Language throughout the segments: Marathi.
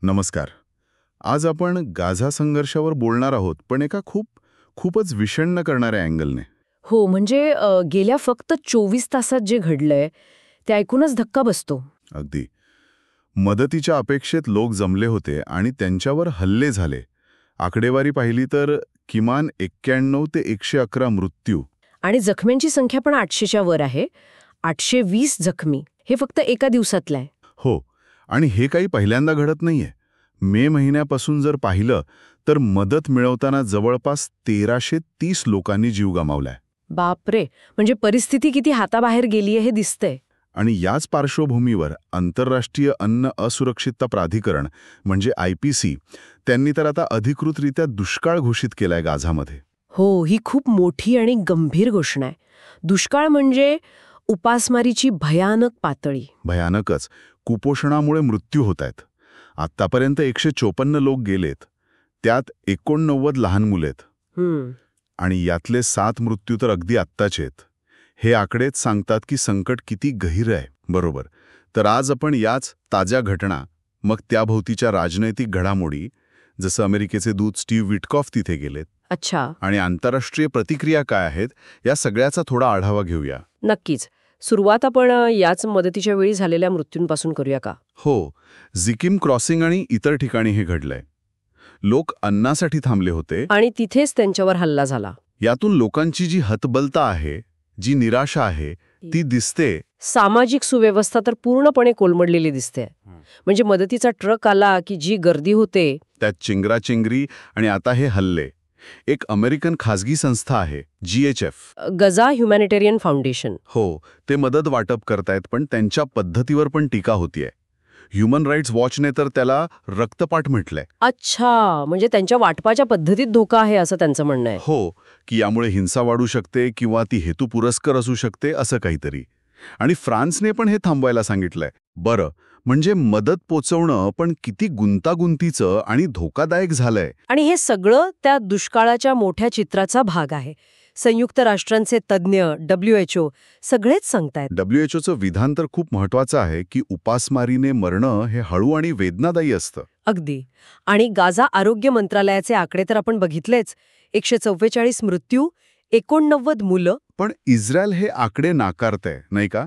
नमस्कार. आज आपण गाझा संघर्षावर बोलणार आहोत, पण एका खूपच विषण्ण करणाऱ्या अँगलने. हो, म्हणजे गेल्या फक्त 24 तासात जे घडलंय ते ऐकूनच धक्का बसतो. अगदी. मदतीच्या अपेक्षेत लोक जमले होते आणि त्यांच्यावर हल्ले झाले. आकडेवारी पाहिली तर किमान 91 ते 111 मृत्यू. आणि जखमींची संख्या पण 800च्या वर आहे. 820 जखमी. हे फक्त एका दिवसातलं आहे. हो, आणि हे काही पहिल्यांदा घडत नाहीये. मे महिन्यापासून जर पाहिलं तर मदत मिळवताना जवळपास 1330 लोकांनी जीव गमावलाय. बापरे, म्हणजे परिस्थिती किती हाताबाहेर गेलीये हे दिसतंय. आणि याच पार्श्वभूमीवर आंतरराष्ट्रीय अन्न असुरक्षितता प्राधिकरण म्हणजे IPC त्यांनी तर आता अधिकृतरित्या दुष्काळ घोषित केलाय गाझामध्ये. हो, ही खूप मोठी आणि गंभीर घोषणा आहे. दुष्काळ म्हणजे उपासमारीची भयानक पातळी. भयानकच. कुपोषणामुळे मृत्यू होत आहेत. आत्तापर्यंत 154 लोक गेलेत. त्यात 89 लहान मुलेत. आणि यातले 7 मृत्यू तर अगदी आत्ताचे आहेत. हे आकडेच सांगतात की संकट किती गहीर आहे. बरोबर. तर आज आपण याच ताज्या घटना, मग त्याभोवतीच्या राजनैतिक घडामोडी, जसं अमेरिकेचे दूत स्टीव्ह विटकॉफ तिथे गेलेत, अच्छा, आणि आंतरराष्ट्रीय प्रतिक्रिया काय आहेत, या सगळ्याचा थोडा आढावा घेऊया. नक्कीच. सुरुवात आपण याच मदतीच्या वेळी झालेल्या मृत्यूंपासून करूया का? हो, झिकीम क्रॉसिंग आणि इतर ठिकाणी हे घडलंय. लोक अन्नासाठी थांबले होते आणि तिथेच त्यांच्यावर हल्ला झाला. यातून लोकांची जी हतबलता आहे, जी निराशा आहे, ती दिसते. सामाजिक सुव्यवस्था तर पूर्णपणे कोलमडलेली दिसते. म्हणजे मदतीचा ट्रक आला की जी गर्दी होते त्यात चिंगराचिंगरी आणि आता हे हल्ले. एक अमेरिकन खासगी संस्था आहे GHF, गझा ह्युमॅनिटेरियन फाउंडेशन. हो, ते मदत वाटप करतायत, पण त्यांच्या पद्धतीवर पण टीका होतीये. ह्युमन राईट्स वॉचने तर त्याला रक्तपाठ म्हटलंय. अच्छा, म्हणजे त्यांच्या वाटपाच्या पद्धतीत धोका आहे असं त्यांचं म्हणणं आहे. हो, की यामुळे हिंसा वाढू शकते किंवा ती हेतुपुरस्कर असू शकते, असं काहीतरी. आणि फ्रान्सने पण हे थांबवायला सांगितलंय. बरं, म्हणजे मदत पोचवणं पण किती गुंतागुंतीचं आणि धोकादायक झालंय. आणि हे सगळं त्या दुष्काळाच्या मोठ्या चित्राचा भाग आहे. संयुक्त राष्ट्रांचे तज्ज्ञ, WHO सगळेच सांगतायत. WHOचं विधान तर खूप महत्वाचं आहे की उपासमारीने मरणं हे हळू आणि वेदनादायी असतं. अगदी. आणि गाझा आरोग्य मंत्रालयाचे आकडे तर आपण बघितलेच. 144 मृत्यू, 89 मुलं. पण इस्रायल हे आकडे नाकारतंय, नाही का?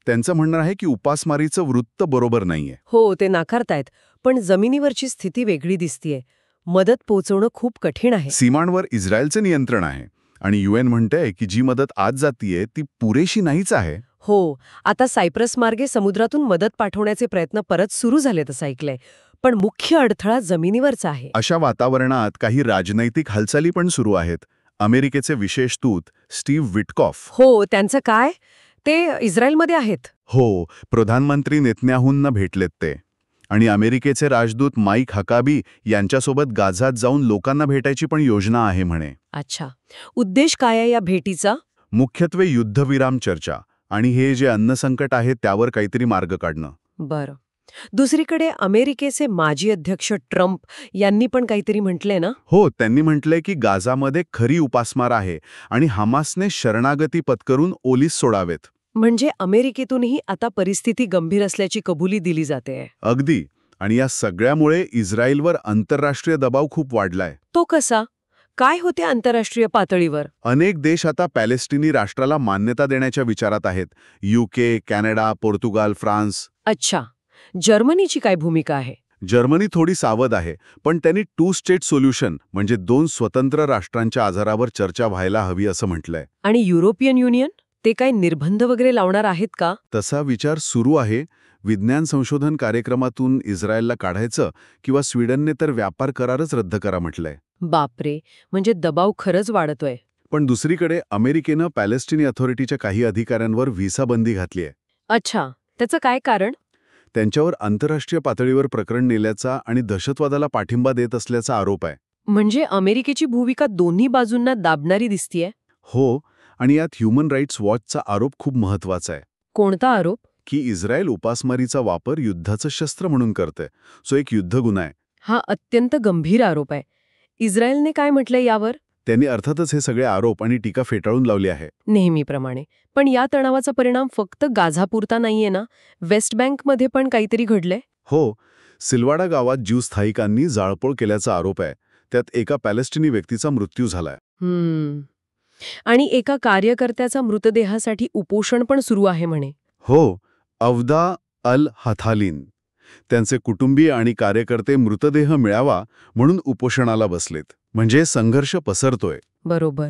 त्यांचं म्हणणं आहे की उपासमारीचं वृत्त बरोबर नाहीये. हो, ते नाकारतायत. पण जमिनीवरची स्थिती वेगळी दिसतीये. मदत पोहोचवणं खूप कठीण आहे. सीमांवर इस्रायलचं नियंत्रण आहे आणि UN म्हणतंय की जी मदत आज जातीये ती पुरेशी नाहीच आहे. हो, आता सायप्रस मार्गे समुद्रातून मदत पाठवण्याचे प्रयत्न परत सुरू झालेत असं ऐकलंय. पण मुख्य अडथळा जमिनीवरचा आहे. अशा वातावरणात काही राजनैतिक हालचाली पण सुरू आहेत. अमेरिकेचे विशेष दूत स्टीव्ह विटकॉफ, हो, त्यांचं काय? ते इस्रायलमध्ये आहेत. हो, प्रधानमंत्री नेतन्याहूंना भेटलेत ते. आणि अमेरिकेचे राजदूत माईक हकाबी यांच्यासोबत गाझात जाऊन लोकांना भेटायची पण योजना आहे म्हणे. अच्छा, उद्देश काय आहे या भेटीचा? मुख्यत्वे युद्धविराम चर्चा आणि हे जे अन्नसंकट आहे त्यावर काहीतरी मार्ग काढणं. बरं. दुसरीकडे अमेरिकेचे माजी अध्यक्ष ट्रम्प यांनी पण काहीतरी म्हटलंय ना? हो, त्यांनी म्हटलंय की गाझामध्ये खरी उपासमार आहे आणि हमासने शरणागती पत्करून ओलीस सोडावेत. म्हणजे अमेरिकेतूनही आता परिस्थिती गंभीर असल्याची कबुली दिली जाते. अगदी. आणि या सगळ्यामुळे इस्रायलवर आंतरराष्ट्रीय दबाव खूप वाढलाय. तो कसा? काय होते आंतरराष्ट्रीय पातळीवर? अनेक देश आता पॅलेस्टिनी राष्ट्राला मान्यता देण्याच्या विचारात आहेत. UK, Canada, Portugal, France. अच्छा, जर्मनीची काय भूमिका आहे? जर्मनी थोडी सावध आहे, पण त्यांनी 2 स्टेट सोल्युशन म्हणजे 2 स्वतंत्र राष्ट्रांच्या आधारावर चर्चा व्हायला हवी असं म्हटलंय. आणि युरोपियन युनियन? ते काय निर्बंध वगैरे लावणार आहेत का? तसा विचार सुरू आहे. विज्ञान संशोधन कार्यक्रमातून इस्रायलला काढायचं किंवा स्वीडनने तर व्यापार करारच रद्द करा म्हटलंय. बापरे, म्हणजे दबाव खरंच वाढतोय. पण दुसरीकडे अमेरिकेनं पॅलेस्टिनी अथॉरिटीच्या काही अधिकाऱ्यांवर व्हिसा बंदी घातली आहे. अच्छा, त्याचं काय कारण? त्यांच्यावर आंतरराष्ट्रीय पातळीवर प्रकरण नेल्याचा आणि दहशतवादाला पाठिंबा देत असल्याचा आरोप आहे. म्हणजे अमेरिकेची भूमिका दोन्ही बाजूंना दाबणारी दिसतीये. हो, आणि यात ह्युमन राईट्स वॉचचा आरोप खूप महत्वाचा आहे. कोणता आरोप? की इस्रायल उपासमारीचा वापर युद्धाचं शस्त्र म्हणून करते. सो एक युद्ध गुन्हा आहे. हा अत्यंत गंभीर आरोप आहे. इस्रायलने काय म्हटलंय यावर? त्यांनी अर्थातच हे सगळे आरोप आणि टीका फेटाळून लावली आहे. नेहमीप्रमाणे. पण या तणावाचा परिणाम फक्त गाझापुरता नाहीये ना? वेस्ट बँकमध्ये पण काहीतरी घडलंय? हो, सिलवाडा गावात ज्यू स्थायिकांनी जाळपोळ केल्याचा आरोप आहे. त्यात एका पॅलेस्टिनी व्यक्तीचा मृत्यू झालाय. आणि एका कार्यकर्त्याचा मृतदेहासाठी उपोषण पण सुरू आहे म्हणे. हो, अवदा अल हथालीन. त्यांचे कुटुंबीय आणि कार्यकर्ते मृतदेह मिळावा म्हणून उपोषणाला बसलेत. म्हणजे संघर्ष पसरतोय. बरोबर.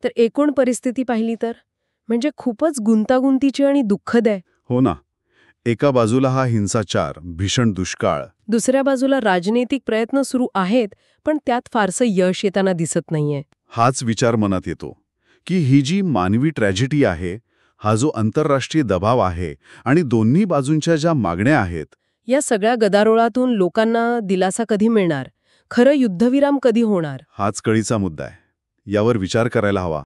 तर एकूण परिस्थिती पाहिली तर म्हणजे खूपच गुंतागुंतीची आणि दुःखद आहे. हो ना. एका बाजूला हा हिंसाचार, भीषण दुष्काळ. दुसऱ्या बाजूला राजनैतिक प्रयत्न सुरू आहेत, पण त्यात फारसं यश येताना दिसत नाहीये. हाच विचार मनात येतो की ही जी मानवी ट्रॅजेडी आहे, हा जो आंतरराष्ट्रीय दबाव आहे आणि दोन्ही बाजूंच्या ज्या मागण्या आहेत, या सगळ्या गदारोळातून लोकांना दिलासा कधी मिळणार? खरं युद्धविराम कधी होणार? हाच कळीचा मुद्दा आहे. यावर विचार करायला हवा.